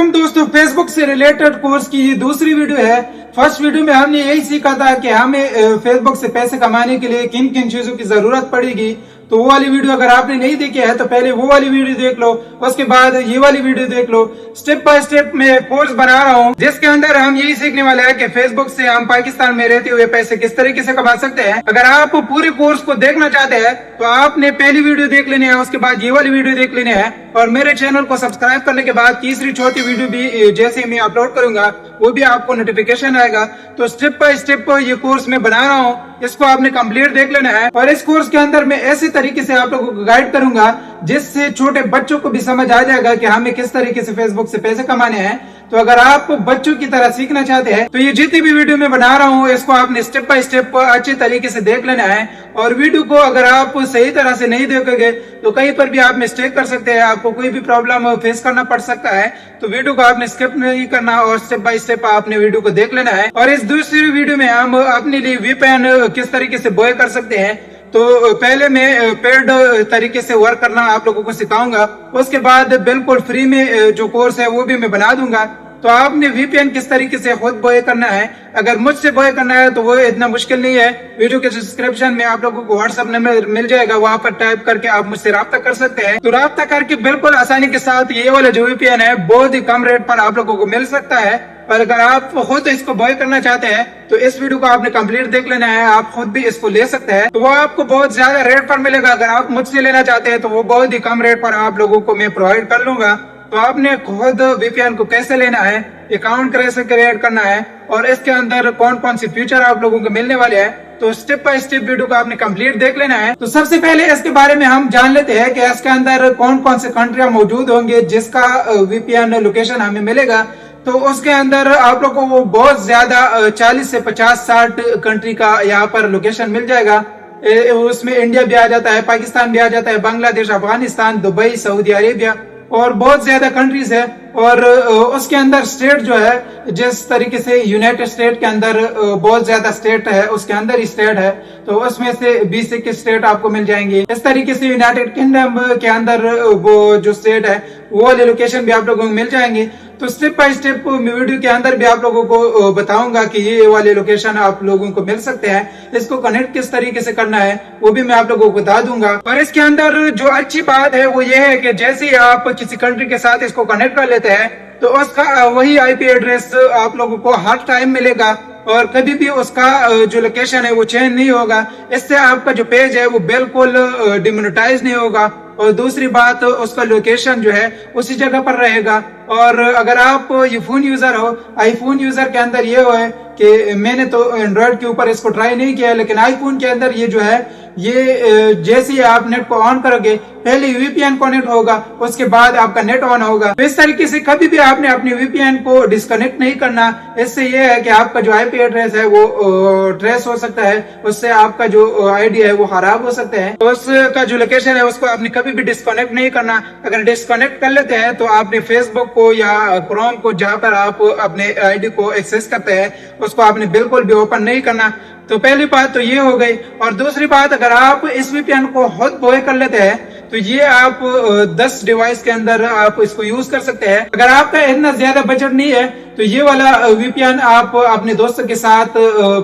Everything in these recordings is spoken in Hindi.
वालेकुम दोस्तों, फेसबुक से रिलेटेड कोर्स की ये दूसरी वीडियो है। फर्स्ट वीडियो में हमने यही सीखा था कि हमें फेसबुक से पैसे कमाने के लिए किन किन चीजों की जरूरत पड़ेगी। तो वो वाली वीडियो अगर आपने नहीं देखी है तो पहले वो वाली वीडियो देख लो, उसके बाद ये वाली वीडियो देख लो। स्टेप बाय स्टेप में कोर्स बना रहा हूँ जिसके अंदर हम यही सीखने वाले हैं कि फेसबुक से हम पाकिस्तान में रहते हुए पैसे किस तरीके से कमा सकते हैं। अगर आप पूरे कोर्स को देखना चाहते हैं तो आपने पहली वीडियो देख लेनी है, उसके बाद ये वाली वीडियो देख लेनी है और मेरे चैनल को सब्सक्राइब करने के बाद तीसरी चौथी वीडियो भी जैसे मैं अपलोड करूंगा वो भी आपको नोटिफिकेशन आएगा। तो स्टेप बाय स्टेप ये कोर्स मैं बना रहा हूँ, इसको आपने कंप्लीट देख लेना है। और इस कोर्स के अंदर मैं ऐसे तरीके से आप लोगों को गाइड करूंगा जिससे छोटे बच्चों को भी समझ आ जाएगा कि हमें किस तरीके से फेसबुक से पैसे कमाने हैं। तो अगर आप बच्चों की तरह सीखना चाहते हैं तो ये जितनी भी वीडियो मैं बना रहा हूँ इसको आपने स्टेप बाय स्टेप अच्छे तरीके से देख लेना है। और वीडियो को अगर आप सही तरह से नहीं देखोगे तो कहीं पर भी आप मिस्टेक कर सकते हैं, आपको कोई भी प्रॉब्लम फेस करना पड़ सकता है। तो वीडियो को आपने स्किप नहीं करना और स्टेप बाय स्टेप आपने वीडियो को देख लेना है। और इस दूसरी वीडियो में हम अपने लिए VPN किस तरीके से बॉय कर सकते हैं। तो पहले मैं पेड तरीके से वर्क करना आप लोगों को सिखाऊंगा, उसके बाद बिल्कुल फ्री में जो कोर्स है वो भी मैं बना दूंगा। तो आपने VPN किस तरीके से खुद बॉय करना है, अगर मुझसे बॉय करना है तो वो इतना मुश्किल नहीं है। वीडियो के डिस्क्रिप्शन में आप लोगों को व्हाट्सएप नंबर मिल जाएगा, वहां पर टाइप करके आप मुझसे राब्ता कर सकते हैं। तो राब्ता करके बिल्कुल आसानी के साथ ये वाला जो VPN है बहुत ही कम रेट पर आप लोगों को मिल सकता है। और अगर आप खुद इसको बॉय करना चाहते हैं तो इस वीडियो को आपने कंप्लीट देख लेना है, आप खुद भी इसको ले सकते हैं। तो वो आपको बहुत ज्यादा रेट पर मिलेगा। अगर आप मुझसे लेना चाहते हैं तो वो बहुत ही कम रेट पर आप लोगों को मैं प्रोवाइड कर लूंगा। तो आपने खुद VPN को कैसे लेना है, अकाउंट कैसे क्रिएट करना है और इसके अंदर कौन कौन सी फीचर आप लोगों को मिलने वाले हैं, तो स्टेप बाय स्टेप वीडियो को आपने कंप्लीट देख लेना है। तो सबसे पहले इसके बारे में हम जान लेते हैं कि इसके अंदर कौन कौन से कंट्रियां मौजूद होंगे जिसका VPN लोकेशन हमें मिलेगा। तो उसके अंदर आप लोगों को बहुत ज्यादा 40 से 50-60 कंट्री का यहाँ पर लोकेशन मिल जाएगा। उसमें इंडिया भी आ जाता है, पाकिस्तान भी आ जाता है, Bangladesh, Afghanistan, Dubai, Saudi Arabia और बहुत ज्यादा कंट्रीज है। और उसके अंदर स्टेट जो है जिस तरीके से यूनाइटेड स्टेट के अंदर बहुत ज्यादा स्टेट है उसके अंदर ही स्टेट है, तो उसमें से 20 स्टेट आपको मिल जाएंगे। इस तरीके से यूनाइटेड किंगडम के अंदर वो जो स्टेट है वो वाले लोकेशन भी आप लोगों को मिल जाएंगे। तो स्टेप बाय स्टेप वीडियो के अंदर भी आप लोगों को बताऊंगा कि ये वाले लोकेशन आप लोगों को मिल सकते हैं। इसको कनेक्ट किस तरीके से करना है वो भी मैं आप लोगों को बता दूंगा। और इसके अंदर जो अच्छी बात है वो ये है कि जैसे ही आप किसी कंट्री के साथ इसको कनेक्ट कर लेते हैं तो उसका वही IP एड्रेस आप लोगों को हर टाइम मिलेगा और कभी भी उसका जो लोकेशन है वो चेंज नहीं होगा। इससे आपका जो पेज है वो बिल्कुल डिमोनेटाइज नहीं होगा। और दूसरी बात, उसका लोकेशन जो है उसी जगह पर रहेगा। और अगर आप ये फोन यूजर हो, आईफोन यूजर के अंदर ये हो है कि मैंने तो एंड्रॉइड के ऊपर इसको ट्राई नहीं किया, लेकिन आईफोन के अंदर ये जो है ये जैसे ही आप नेट को ऑन करोगे पहले VPN कनेक्ट होगा, उसके बाद आपका नेट ऑन होगा। तो इस तरीके से कभी भी आपने अपनी VPN को डिस्कनेक्ट नहीं करना। इससे ये है कि आपका जो IP एड्रेस है वो ट्रेस हो सकता है, उससे आपका जो ID है वो खराब हो सकता है। तो उसका जो लोकेशन है उसको आपने कभी भी डिस्कनेक्ट नहीं करना। अगर डिस्कनेक्ट कर लेते हैं तो आपने फेसबुक को या क्रोम को जहाँ पर आप अपने ID को एक्सेस करते हैं उसको आपने बिल्कुल भी ओपन नहीं करना। तो पहली बात तो ये हो गई। और दूसरी बात, अगर आप इस VPN को खुद बॉय कर लेते हैं तो ये आप 10 डिवाइस के अंदर आप इसको यूज कर सकते हैं। अगर आपका इतना ज्यादा बजट नहीं है तो ये वाला VPN आप अपने दोस्तों के साथ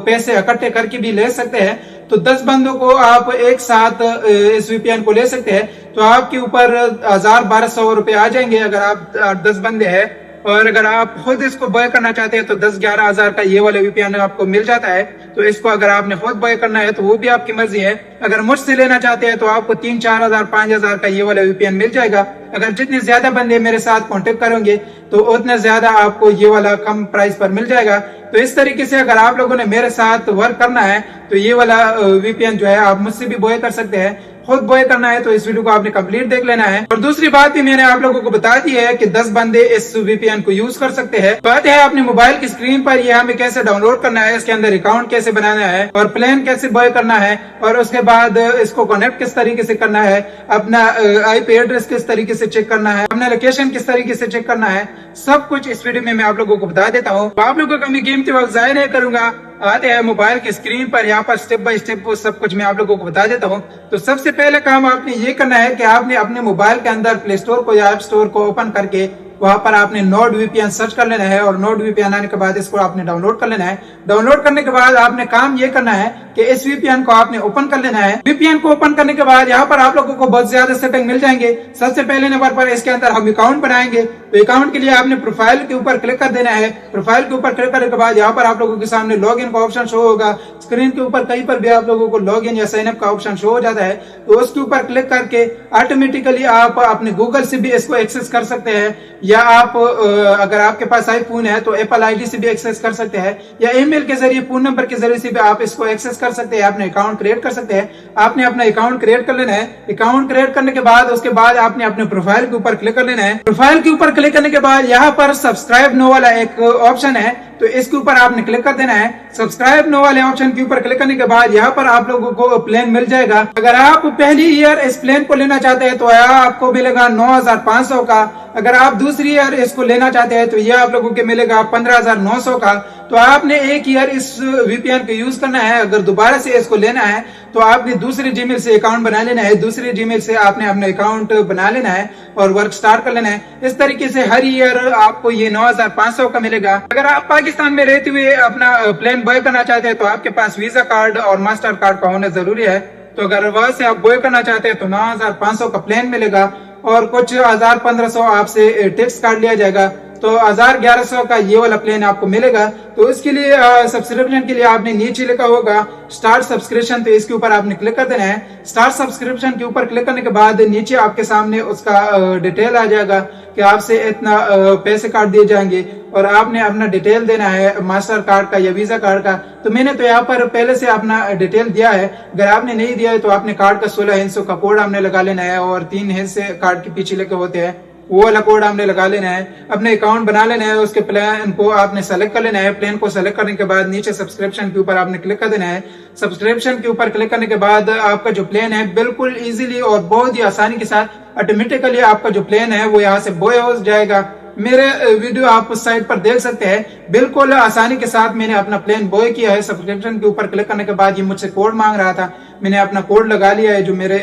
पैसे इकट्ठे करके भी ले सकते हैं। तो 10 बंदों को आप एक साथ इस VPN को ले सकते हैं। तो आपके ऊपर 1000-1200 रुपए आ जाएंगे अगर आप 10 बंदे हैं। और अगर आप खुद इसको बॉय करना चाहते हैं तो 10-11 हजार का ये वाला VPN आपको मिल जाता है। तो इसको अगर आपने खुद बॉय करना है तो वो भी आपकी मर्जी है। अगर मुझसे लेना चाहते हैं तो आपको 3-4 हजार 5 हजार का ये वाला VPN मिल जाएगा। अगर जितने ज्यादा बंदे मेरे साथ कांटेक्ट करेंगे तो उतना ज्यादा आपको ये वाला कम प्राइस पर मिल जाएगा। तो इस तरीके से अगर आप लोगों ने मेरे साथ वर्क करना है तो ये वाला VPN जो है आप मुझसे भी बॉय कर सकते हैं। खुद बॉय करना है तो इस वीडियो को आपने कंप्लीट देख लेना है। और दूसरी बात भी मैंने आप लोगों को बता दी है कि 10 बंदे इस VPN को यूज कर सकते हैं। बात है अपने मोबाइल की स्क्रीन पर ये हमें कैसे डाउनलोड करना है, इसके अंदर अकाउंट कैसे बनाना है और प्लान कैसे बॉय करना है और उसके बाद इसको कनेक्ट किस तरीके से करना है, अपना IP एड्रेस किस तरीके से चेक करना है, अपना लोकेशन किस तरीके से चेक करना है, सब कुछ इस वीडियो में मैं आप लोगों को बता देता हूँ। आप लोगों का मैं कीमती वक्त जाया नहीं करूंगा। आते हैं मोबाइल की स्क्रीन पर, यहाँ पर स्टेप बाय स्टेप सब कुछ मैं आप लोगों को बता देता हूँ। तो सबसे पहले काम आपने ये करना है कि आपने अपने मोबाइल के अंदर प्ले स्टोर को या ऐप स्टोर को ओपन करके वहां पर आपने नोड वीपीएन सर्च कर लेना है और नोड वीपीएन आने के बाद इसको आपने डाउनलोड कर लेना है। डाउनलोड करने के बाद आपने काम ये करना है कि इस वीपीएन को आपने ओपन कर लेना है। वीपीएन को ओपन करने के बाद यहाँ पर आप लोगों को बहुत ज्यादा सेटिंग मिल जाएंगे। सबसे पहले नंबर पर इसके अंदर हम अकाउंट बनाएंगे, तो अकाउंट के लिए आपने प्रोफाइल के ऊपर क्लिक कर देना है। प्रोफाइल के ऊपर क्लिक करने के बाद यहाँ पर आप लोगों के सामने लॉगिन का ऑप्शन शो होगा। स्क्रीन के ऊपर कहीं पर भी आप लोगों को लॉगिन या साइन अप का ऑप्शन शो हो जाता है, तो उसके ऊपर क्लिक करके ऑटोमेटिकली आप अपने गूगल से भी इसको एक्सेस कर सकते हैं, या आप अगर आपके पास आईफोन है तो एप्पल आईडी से भी एक्सेस कर सकते हैं, या ईमेल के जरिए फोन नंबर के जरिए से भी आप इसको एक्सेस कर सकते हैं, अपने अकाउंट क्रिएट कर सकते हैं। आपने अपना अकाउंट क्रिएट कर लेना है। अकाउंट क्रिएट करने के बाद उसके बाद आपने अपने प्रोफाइल के ऊपर क्लिक कर लेना है। प्रोफाइल के ऊपर क्लिक करने के बाद यहाँ पर सब्सक्राइब नो वाला एक ऑप्शन है, तो इसके ऊपर आपने क्लिक कर देना है। सब्सक्राइब नो वाले ऑप्शन के ऊपर क्लिक करने के बाद यहाँ पर आप लोगों को प्लान मिल जाएगा। अगर आप पहली ईयर इस प्लान को लेना चाहते हैं तो यह आपको मिलेगा 9,500 का। अगर आप दूसरी ईयर इसको लेना चाहते हैं तो यह आप लोगों को मिलेगा 15,900 का। तो आपने एक ईयर इस वीपीएन को यूज करना है। अगर दोबारा से इसको लेना है तो आपने दूसरे जीमेल से अकाउंट बना लेना है। दूसरे जीमेल से आपने अपना अकाउंट बना लेना है और वर्क स्टार्ट कर लेना है। इस तरीके से हर ईयर आपको ये 9,500 का मिलेगा। अगर आप पाकिस्तान में रहते हुए अपना प्लान बाय करना चाहते हैं तो आपके पास वीजा कार्ड और मास्टर कार्ड का होना जरूरी है। तो अगर वहां से आप बाय करना चाहते हैं तो 9,500 का प्लान मिलेगा और कुछ 1,000-1,500 आपसे टैक्स काट लिया जाएगा, तो 1,000-1,100 का ये वाला प्लान आपको मिलेगा। तो इसके लिए सब्सक्रिप्शन के लिए आपने नीचे लिखा होगा स्टार्ट सब्सक्रिप्शन, तो इसके ऊपर आपने क्लिक कर देना है। स्टार्ट सब्सक्रिप्शन के ऊपर क्लिक करने के बाद नीचे आपके सामने उसका डिटेल आ जाएगा कि आपसे इतना पैसे काट दिए जाएंगे और आपने अपना डिटेल देना है मास्टर कार्ड का या वीजा कार्ड का। तो मैंने तो यहाँ पर पहले से अपना डिटेल दिया है। अगर आपने नहीं दिया है तो आपने कार्ड का 16 हिस्सों का कोड हमने लगा लेना है और 3 हिस्से कार्ड के पीछे लेके होते हैं, वो वाला कोड हमने लगा लेना है। अपने अकाउंट बना लेना है। उसके प्लान को आपने सेलेक्ट कर लेना है। प्लान को सेलेक्ट करने के बाद नीचे सब्सक्रिप्शन के ऊपर आपने क्लिक कर देना है। सब्सक्रिप्शन के ऊपर क्लिक करने के बाद आपका जो प्लान है बिल्कुल इजीली और बहुत ही आसानी के साथ ऑटोमेटिकली आपका जो प्लान है वो यहाँ से बॉय हो जाएगा। मेरे वीडियो आप उस साइट पर देख सकते हैं, बिल्कुल आसानी के साथ मैंने अपना प्लान बॉय किया है। सब्सक्रिप्शन के ऊपर क्लिक करने के बाद ये मुझसे कोड मांग रहा था, मैंने अपना कोड लगा लिया है। जो मेरे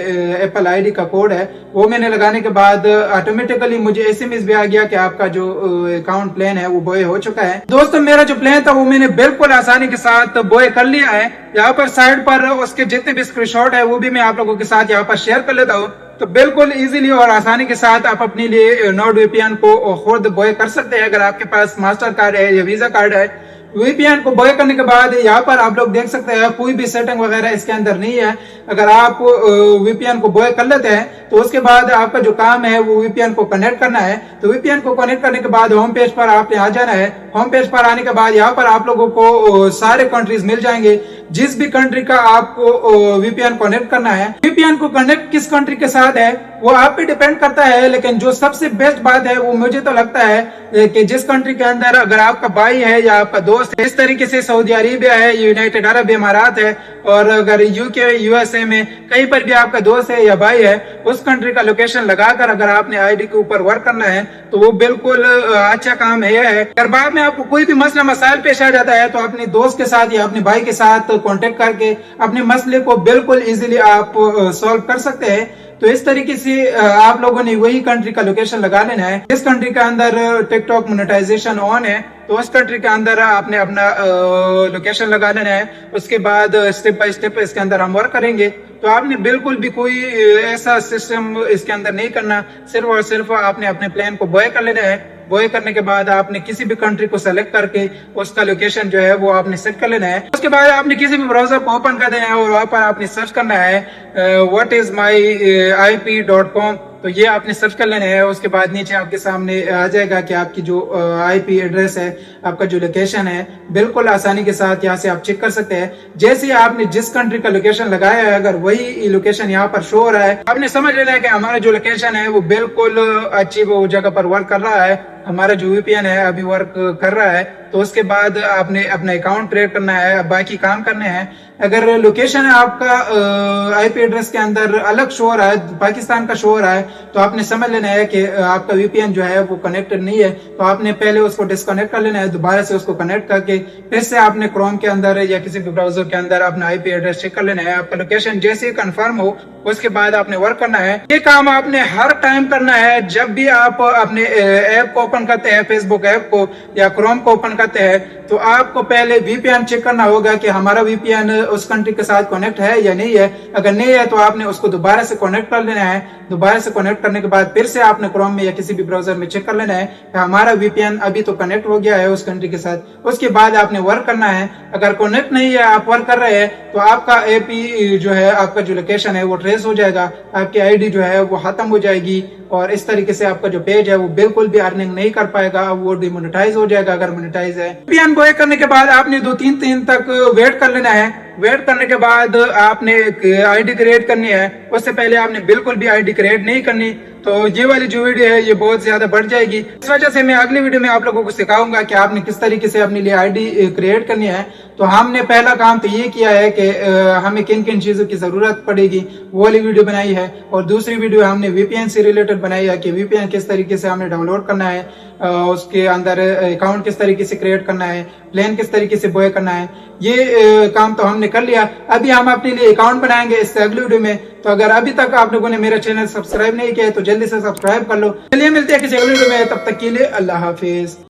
एप्पल आईडी का कोड है वो मैंने लगाने के बाद ऑटोमेटिकली मुझे एसएमएस भी आ गया कि आपका जो अकाउंट प्लान है वो बॉय हो चुका है। दोस्तों मेरा जो प्लान था वो मैंने बिल्कुल आसानी के साथ बॉय कर लिया है। यहाँ पर साइड पर उसके जितने भी स्क्रीनशॉट है वो भी मैं आप लोगों के साथ यहाँ पर शेयर कर लेता हूँ। तो बिल्कुल इजीली और आसानी के साथ आप अपने लिए नोड वीपीएन को खुद बॉय कर सकते हैं। अगर आपके पास मास्टर कार्ड है या वीजा कार्ड है, वीपीएन को बॉय करने के बाद यहाँ पर आप लोग देख सकते हैं कोई भी सेटिंग वगैरह इसके अंदर नहीं है। अगर आप वीपीएन को बॉय कर लेते हैं तो उसके बाद आपका जो काम है वो वीपीएन को कनेक्ट करना है। तो वीपीएन को कनेक्ट करने के बाद होम पेज पर आपने आ जाना है। होम पेज पर आने के बाद यहाँ पर आप लोगों को सारे कंट्रीज मिल जाएंगे। जिस भी कंट्री का आपको वीपीएन कनेक्ट करना है, वीपीएन को कनेक्ट किस कंट्री के साथ है वो आप पे डिपेंड करता है, लेकिन जो सबसे बेस्ट बात है वो मुझे तो लगता है कि जिस कंट्री के अंदर अगर आपका भाई है या आपका दोस्त है, इस तरीके से सऊदी अरेबिया है, यूनाइटेड अरब अमारात है, और अगर यूके यूएसए में कहीं पर भी आपका दोस्त है या भाई है, उस कंट्री का लोकेशन लगाकर अगर आपने आईडी के ऊपर वर्क करना है तो वो बिल्कुल अच्छा काम है। अगर बाद में आपको कोई भी मसला मसाइल पेश आ जाता है तो अपने दोस्त के साथ या अपने भाई के साथ कांटेक्ट करके अपने मसले को बिल्कुल इजीली आप सॉल्व कर सकते हैं। तो इस तरीके से आप लोगों ने वही कंट्री का लोकेशन लगा लेना है। इस कंट्री के अंदर टिकटॉक मोनेटाइजेशन ऑन है तो उस कंट्री के अंदर आपने अपना लोकेशन लगा लेना है। उसके बाद स्टेप बाय स्टेप इसके अंदर हम वर्क करेंगे। तो आपने बिल्कुल भी कोई ऐसा सिस्टम इसके अंदर नहीं करना, सिर्फ और सिर्फ आपने अपने प्लान को बॉय कर लेना है। बॉय करने के बाद आपने किसी भी कंट्री को सेलेक्ट करके उसका लोकेशन जो है वो आपने सेट कर लेना है। उसके बाद आपने किसी भी ब्राउजर को ओपन कर देना है और वहां पर आपने सर्च करना है whatismyip.com। तो ये आपने सर्च कर लेना है। उसके बाद नीचे आपके सामने आ जाएगा कि आपकी जो आईपी एड्रेस है, आपका जो लोकेशन है, बिल्कुल आसानी के साथ यहाँ से आप चेक कर सकते हैं। जैसे आपने जिस कंट्री का लोकेशन लगाया है अगर वही लोकेशन यहाँ पर शो हो रहा है, आपने समझ लेना है कि हमारा जो लोकेशन है वो बिल्कुल अच्छी वो जगह पर वर्क कर रहा है। हमारा जो वीपीएन है अभी वर्क कर रहा है, तो उसके बाद आपने अपना अकाउंट क्रिएट करना है, बाकी काम करने हैं। अगर लोकेशन है आपका आईपी एड्रेस के अंदर अलग शो हो रहा है, पाकिस्तान का शो हो रहा है, तो आपने समझ लेना है कि आपका वीपीएन जो है वो कनेक्टेड नहीं है। तो आपने पहले उसको डिस्कनेक्ट कर लेना है, दोबारा से उसको कनेक्ट करके फिर से आपने क्रोम के अंदर या किसी भी ब्राउजर के अंदर अपना आईपी एड्रेस चेक कर लेना है। आपका लोकेशन जैसे ही कंफर्म हो उसके बाद आपने वर्क करना है। ये काम आपने हर टाइम करना है। जब भी आप अपने ऐप को ओपन करते हैं, फेसबुक ऐप को या क्रोम को ओपन करते हैं, तो आपको पहले वीपीएन चेक करना होगा कि हमारा वीपीएन उस कंट्री के साथ कनेक्ट है या नहीं है। अगर नहीं है तो आपने उसको दोबारा से कनेक्ट कर लेना है। दोबारा से कनेक्ट करने के बाद फिर से आपने क्रोम में या किसी भी ब्राउजर में चेक कर लेना है कि हमारा वीपीएन अभी तो कनेक्ट हो गया है उस कंट्री के साथ। उसके बाद आपने वर्क करना है। अगर कनेक्ट नहीं है, आप वर्क कर रहे हैं, तो आपका एपी जो है, आपका जो लोकेशन है वो ट्रेस हो जाएगा, आपकी आईडी जो है वो खत्म हो जाएगी और इस तरीके से आपका जो पेज है वो बिल्कुल भी अर्निंग नहीं कर पाएगा, वो डिमोनेटाइज हो जाएगा अगर मोनेटाइज है। वीपीएन बॉय करने के बाद आपने 2-3 दिन तक वेट कर लेना है। वेट करने के बाद आपने एक आईडी क्रिएट करनी है। उससे पहले आपने बिल्कुल भी आईडी क्रिएट नहीं करनी। तो ये वाली जो वीडियो है ये बहुत ज्यादा बढ़ जाएगी, इस वजह से मैं अगली वीडियो में आप लोगों को सिखाऊंगा कि आपने किस तरीके से अपने लिए आईडी क्रिएट करनी है। तो हमने पहला काम तो ये किया है कि हमें किन किन चीजों की जरूरत पड़ेगी वो वाली वीडियो बनाई है, और दूसरी वीडियो हमने वीपीएन से रिलेटेड बनाई है कि वीपीएन किस तरीके से हमने डाउनलोड करना है, उसके अंदर अकाउंट किस तरीके से क्रिएट करना है, प्लान किस तरीके से बॉय करना है। ये काम तो हमने कर लिया। अभी हम अपने लिए अकाउंट बनाएंगे इससे अगली वीडियो में। तो अगर अभी तक आप लोगों ने मेरा चैनल सब्सक्राइब नहीं किया है तो जल्दी से सब्सक्राइब कर लो। चलिए मिलते हैं किसी अगली वीडियो में, तब तक के लिए अल्लाह हाफिज।